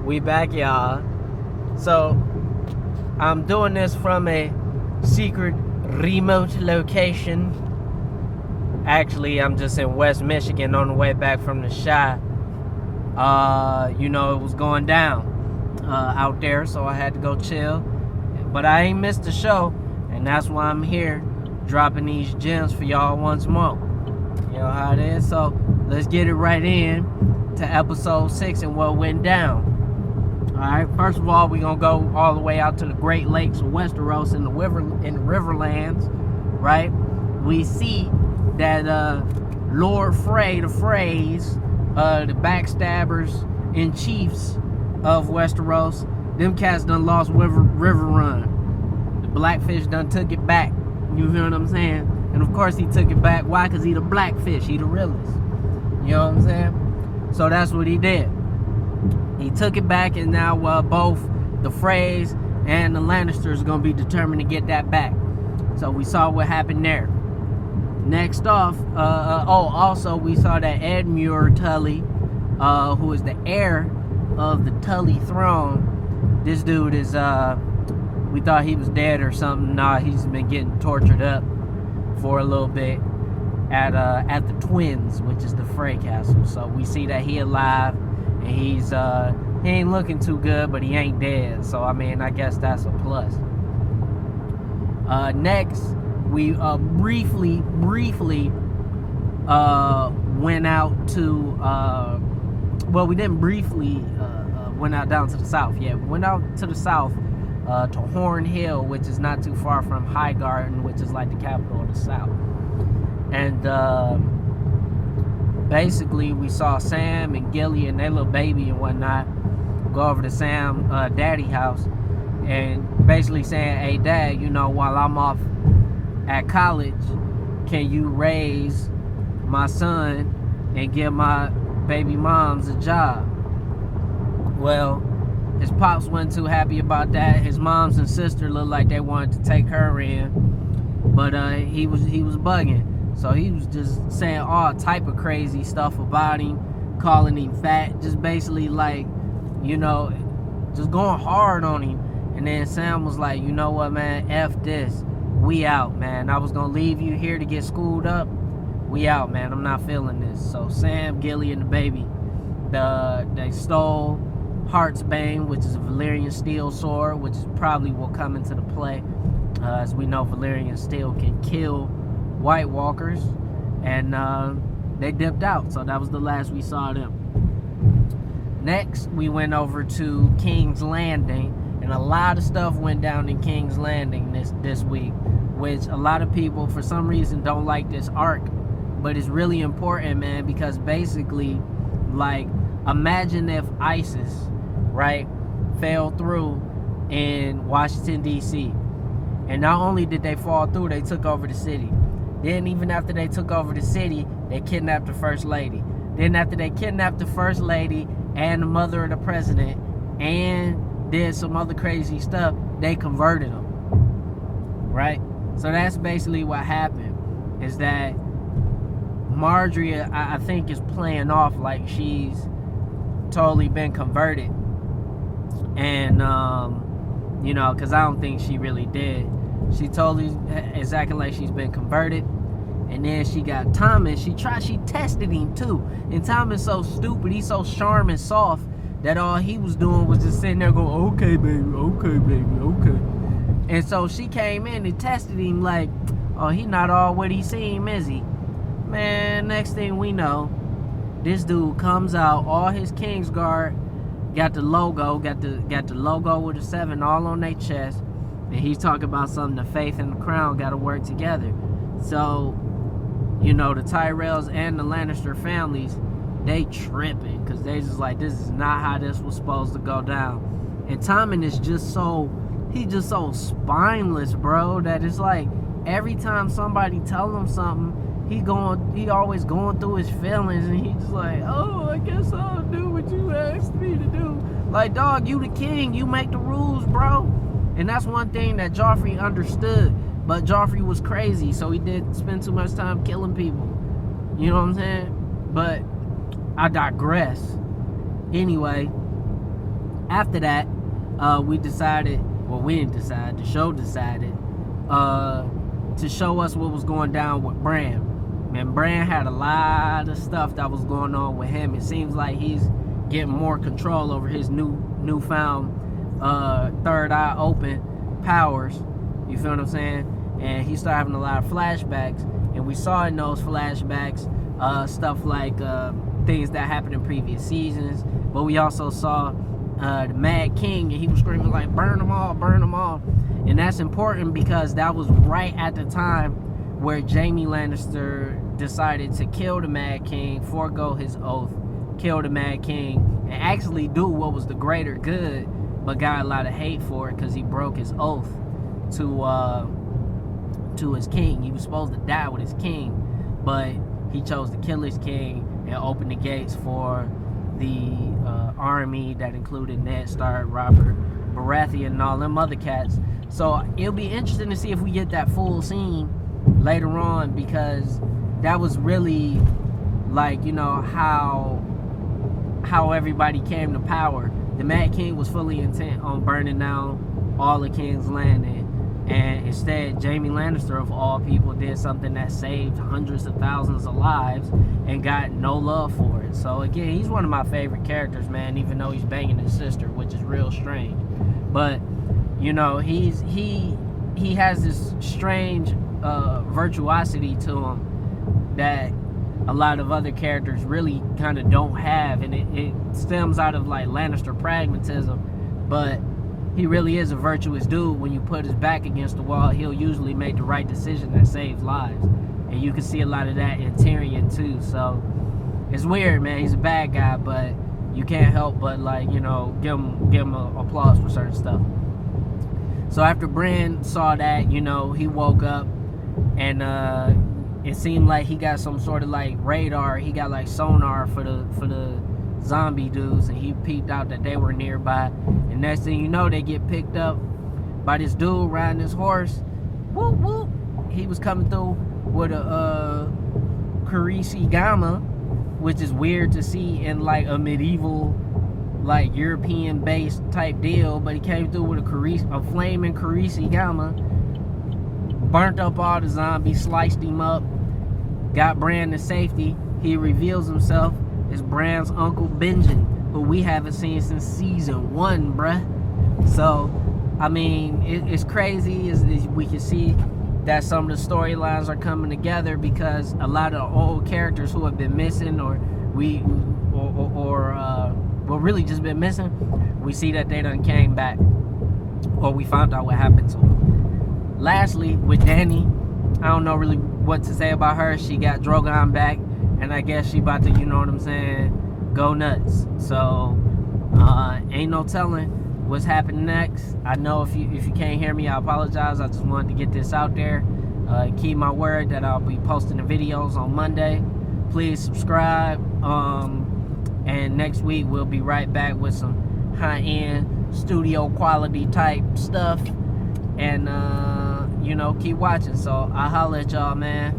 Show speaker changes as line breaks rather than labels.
We back, y'all. So I'm doing this from a secret remote location. Actually, I'm just in West Michigan on the way back from the shop. It was going down out there, so I had to go chill. But I ain't missed the show, and that's why I'm here dropping these gems for y'all once more. You know how it is. So let's get it right in to episode 6 and what went down. Alright, first of all, we're gonna go all the way out to the Great Lakes of Westeros in the Riverlands, right? We see that Lord Frey, the Freys, the backstabbers and chiefs of Westeros, them cats done lost River Run. The Blackfish done took it back. You hear what I'm saying? And of course he took it back. Why? Because he the Blackfish. He the realest. You know what I'm saying? So that's what he did. He took it back, and now both the Freys and the Lannisters are going to be determined to get that back. So we saw what happened there. Next off, also we saw that Edmure Tully, who is the heir of the Tully throne. This dude is, we thought he was dead or something. Nah, he's been getting tortured up for a little bit at the Twins, which is the Frey castle. So we see that he alive, and he ain't looking too good, but he ain't dead. So I mean, I guess that's a plus. Next, we briefly went out to we didn't briefly went out down to the south. Yeah, we went out to the south to Horn Hill, which is not too far from Highgarden, which is like the capital of the south. And basically we saw Sam and Gilly and their little baby and whatnot go over to Sam daddy house and basically saying, hey dad, while I'm off at college, can you raise my son and give my baby moms a job? Well, his pops wasn't too happy about that. His moms and sister looked like they wanted to take her in, but he was bugging. So he was just saying all type of crazy stuff about him, calling him fat, just basically like, just going hard on him. And then Sam was like, you know what, man, F this. We out, man. I was going to leave you here to get schooled up. We out, man. I'm not feeling this. So Sam, Gilly, and the baby, they stole Heart's Bane, which is a Valyrian steel sword, which probably will come into the play. As we know, Valyrian steel can kill White Walkers. And they dipped out. So that was the last we saw them. Next, we went over to King's Landing. And a lot of stuff went down in King's Landing this week, which a lot of people, for some reason, don't like this arc. But it's really important, man, because basically, like, imagine if ISIS, right, fell through in Washington, D.C. And not only did they fall through, they took over the city. Then even after they took over the city, they kidnapped the First Lady. Then after they kidnapped the First Lady and the mother of the president and did some other crazy stuff, they converted them, right? So that's basically what happened, is that Marjorie, I think, is playing off like she's totally been converted. And, because I don't think she really did. She totally is acting like she's been converted. And then she got Thomas. She tested him too. And Thomas so stupid, he's so charming and soft, that all he was doing was just sitting there going, okay, baby, okay. And so she came in and tested him like, oh, he not all what he seem, is he? Man, next thing we know, this dude comes out, all his Kingsguard got the logo, got the logo with the 7 all on their chest, and he's talking about something, the faith and the crown got to work together. So, the Tyrells and the Lannister families, they tripping, because they just like, this is not how this was supposed to go down. And Tommen is just so spineless, bro, that it's like every time somebody tell him something, he always going through his feelings, and he's just like, oh, I guess I'll do what you asked me to do. Like, dog, you the king, you make the rules, bro. And that's one thing that Joffrey understood, but Joffrey was crazy, so he did spend too much time killing people. You know what I'm saying? But I digress. Anyway, after that, we decided, well, we didn't decide, the show decided to show us what was going down with Bran. And Bran had a lot of stuff that was going on with him. It seems like he's getting more control over his newfound third eye open powers. You feel what I'm saying? And he started having a lot of flashbacks, and we saw in those flashbacks stuff like things that happened in previous seasons. But we also saw the Mad King, and he was screaming like, burn them all, burn them all. And that's important because that was right at the time where Jaime Lannister decided to kill the Mad King, forego his oath, kill the Mad King, and actually do what was the greater good, but got a lot of hate for it because he broke his oath to his king. He was supposed to die with his king, but he chose to kill his king and open the gates for the army that included Ned Stark, Robert Baratheon, and all them other cats. So it'll be interesting to see if we get that full scene later on, because that was really like, you know, how everybody came to power. The Mad King was fully intent on burning down all of King's Landing, and instead Jaime Lannister of all people did something that saved hundreds of thousands of lives and got no love for it. So again, he's one of my favorite characters, man, even though he's banging his sister, which is real strange. But you know, he has this strange virtuosity to him that a lot of other characters really kind of don't have, and it stems out of like Lannister pragmatism. But he really is a virtuous dude. When you put his back against the wall, he'll usually make the right decision that saves lives, and you can see a lot of that in Tyrion too. So it's weird, man. He's a bad guy, but you can't help but, like, you know, give him applause for certain stuff. So after Bran saw that, you know, he woke up, and it seemed like he got some sort of like radar. He got like sonar for the zombie dudes, and he peeped out that they were nearby. And next thing you know, they get picked up by this dude riding his horse. Whoop whoop! He was coming through with a Khaleesi Gamma, which is weird to see in like a medieval, like European-based type deal. But he came through with a flaming Khaleesi Gamma, burnt up all the zombies, sliced him up, got Bran to safety. He reveals himself as Bran's Uncle Benjen, who we haven't seen since season 1, bruh. So, I mean, it's crazy as we can see that some of the storylines are coming together, because a lot of old characters who have been missing, or really just been missing, we see that they done came back, or we found out what happened to them. Lastly, with Dany, I don't know really what to say about her. She got Drogon back, and I guess she about to, you know what I'm saying, go nuts. So ain't no telling what's happening next. I know if you can't hear me, I apologize. I just wanted to get this out there. Keep my word that I'll be posting the videos on Monday. Please subscribe. And next week we'll be right back with some high-end studio quality type stuff. And you know, keep watching. So I'll holler at y'all, man.